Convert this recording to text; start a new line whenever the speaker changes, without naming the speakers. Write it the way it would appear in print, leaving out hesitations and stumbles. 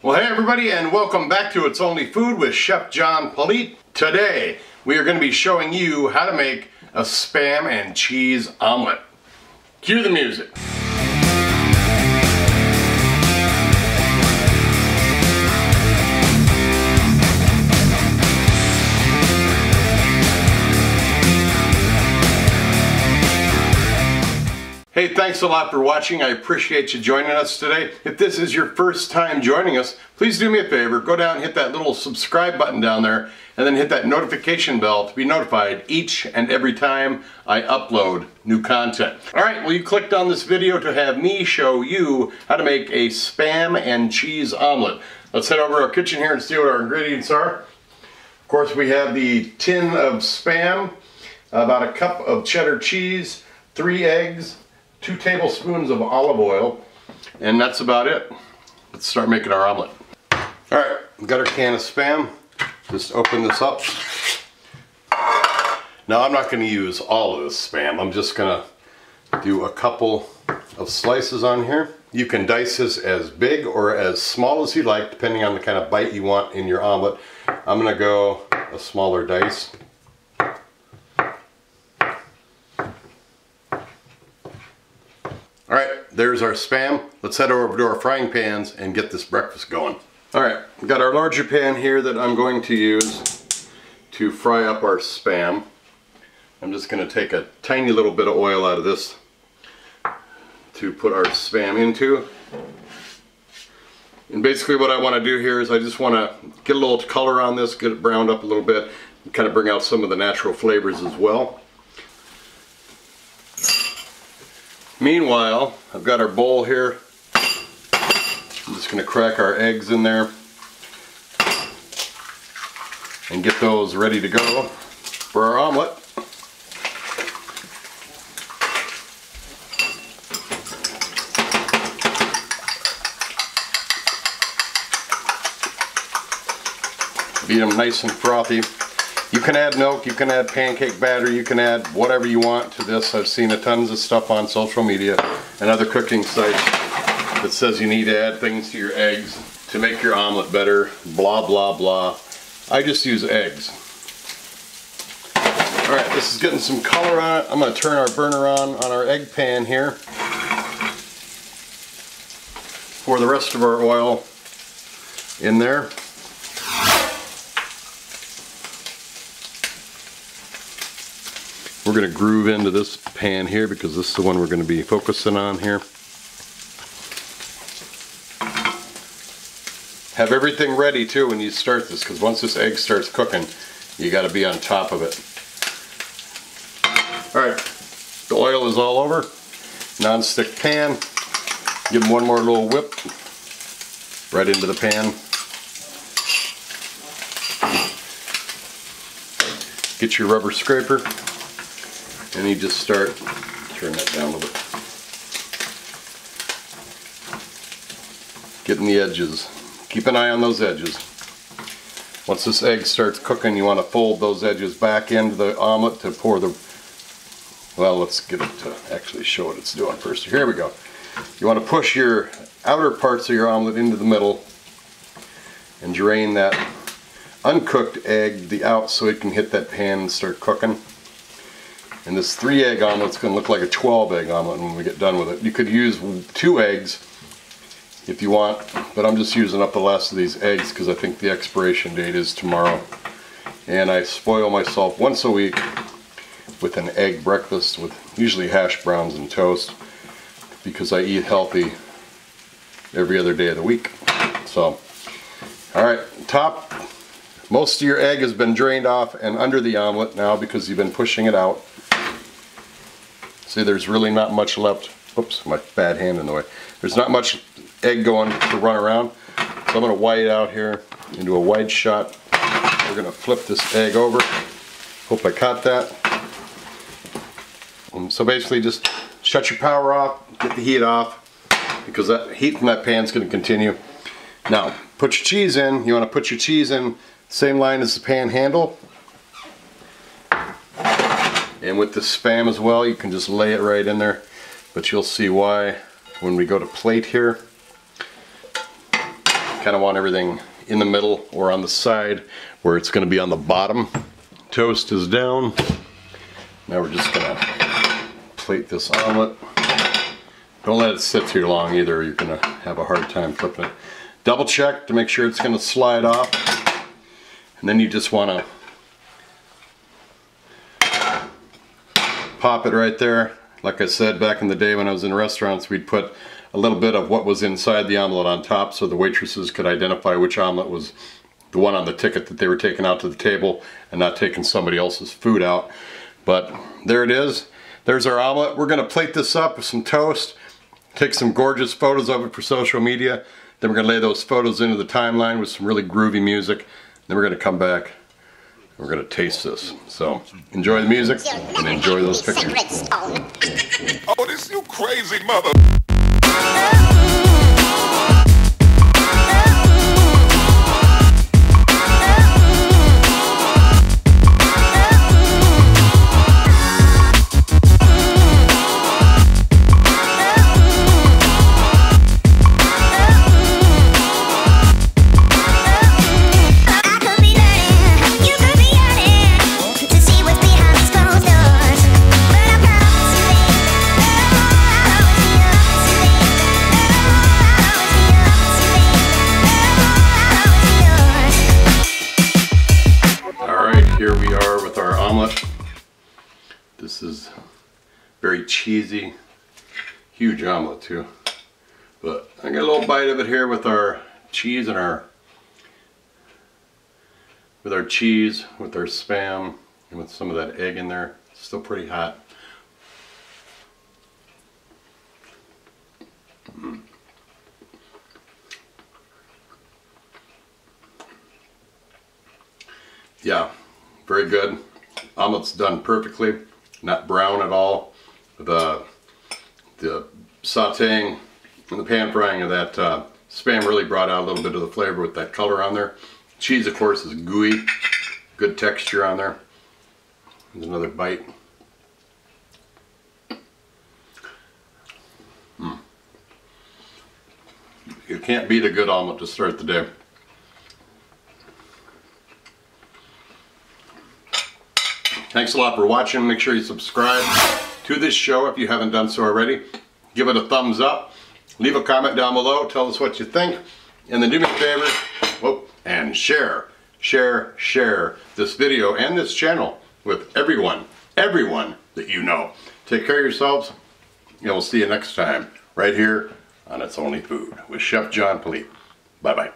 Well, hey everybody, and welcome back to It's Only Food with Chef John Politte. Today, we are going to be showing you how to make a Spam and cheese omelet. Cue the music. Hey, thanks a lot for watching. I appreciate you joining us today. If this is your first time joining us, please do me a favor. Go down and hit that little subscribe button down there, and then hit that notification bell to be notified each and every time I upload new content. Alright, well, you clicked on this video to have me show you how to make a Spam and cheese omelet. Let's head over to our kitchen here and see what our ingredients are. Of course, we have the tin of Spam, about a cup of cheddar cheese, 3 eggs, 2 tablespoons of olive oil, and that's about it. Let's start making our omelet. Alright, we've got our can of Spam. Just open this up. Now I'm not going to use all of this Spam. I'm just going to do a couple of slices on here. You can dice this as big or as small as you like, depending on the kind of bite you want in your omelet. I'm going to go a smaller dice. Alright, there's our Spam. Let's head over to our frying pans and get this breakfast going. Alright, we've got our larger pan here that I'm going to use to fry up our Spam. I'm just going to take a tiny little bit of oil out of this to put our Spam into. And basically what I want to do here is I just want to get a little color on this, get it browned up a little bit, and kind of bring out some of the natural flavors as well. Meanwhile, I've got our bowl here. I'm just going to crack our eggs in there and get those ready to go for our omelet. Beat them nice and frothy. You can add milk, you can add pancake batter, you can add whatever you want to this. I've seen tons of stuff on social media and other cooking sites that says you need to add things to your eggs to make your omelet better, blah blah blah. I just use eggs. Alright, this is getting some color on it. I'm going to turn our burner on our egg pan here. Pour the rest of our oil in there. We're going to groove into this pan here because this is the one we're going to be focusing on here. Have everything ready too when you start this, because once this egg starts cooking, you got to be on top of it. Alright, the oil is all over. Non-stick pan. Give them one more little whip right into the pan. Get your rubber scraper. And you just start, turn that down a little bit. Getting the edges. Keep an eye on those edges. Once this egg starts cooking, you want to fold those edges back into the omelet to pour the, well, let's get it to actually show what it's doing first. Here we go. You want to push your outer parts of your omelet into the middle and drain that uncooked egg out so it can hit that pan and start cooking. And this 3-egg omelet's going to look like a 12-egg omelet when we get done with it. You could use 2 eggs if you want, but I'm just using up the last of these eggs because I think the expiration date is tomorrow. And I spoil myself once a week with an egg breakfast with usually hash browns and toast because I eat healthy every other day of the week. So, alright, top. Most of your egg has been drained off and under the omelet now because you've been pushing it out. See, there's really not much left. Oops, my bad hand in the way. There's not much egg going to run around. So I'm going to white it out here into a wide shot. We're going to flip this egg over. Hope I caught that. So basically just shut your power off, get the heat off, because that heat from that pan is going to continue. Now, put your cheese in. You want to put your cheese in same line as the pan handle. And with the Spam as well, you can just lay it right in there. But you'll see why when we go to plate here. Kind of want everything in the middle or on the side where it's going to be on the bottom. Toast is down. Now we're just going to plate this omelet. Don't let it sit too long either. You're going to have a hard time flipping it. Double check to make sure it's going to slide off. And then you just want to pop it right there. Like I said, back in the day when I was in restaurants, we'd put a little bit of what was inside the omelet on top so the waitresses could identify which omelet was the one on the ticket that they were taking out to the table and not taking somebody else's food out. But there it is. There's our omelet. We're going to plate this up with some toast, take some gorgeous photos of it for social media. Then we're going to lay those photos into the timeline with some really groovy music. Then we're going to come back and we're going to taste this. So enjoy the music and enjoy those pictures.
Oh, this you crazy mother.
Here we are with our omelet. This is very cheesy, huge omelet too. But I got a little bite of it here with our cheese and our cheese, with our Spam, and with some of that egg in there. It's still pretty hot. Yeah. Very good. Omelet's done perfectly, not brown at all. The sauteing and the pan frying of that Spam really brought out a little bit of the flavor with that color on there. Cheese, of course, is gooey, good texture on there. There's another bite. You can't beat a good omelet to start the day. Thanks a lot for watching. Make sure you subscribe to this show if you haven't done so already. Give it a thumbs up. Leave a comment down below. Tell us what you think. And then do me a favor and share this video and this channel with everyone that you know. Take care of yourselves, and we'll see you next time right here on It's Only Food with Chef John Politte. Bye-bye.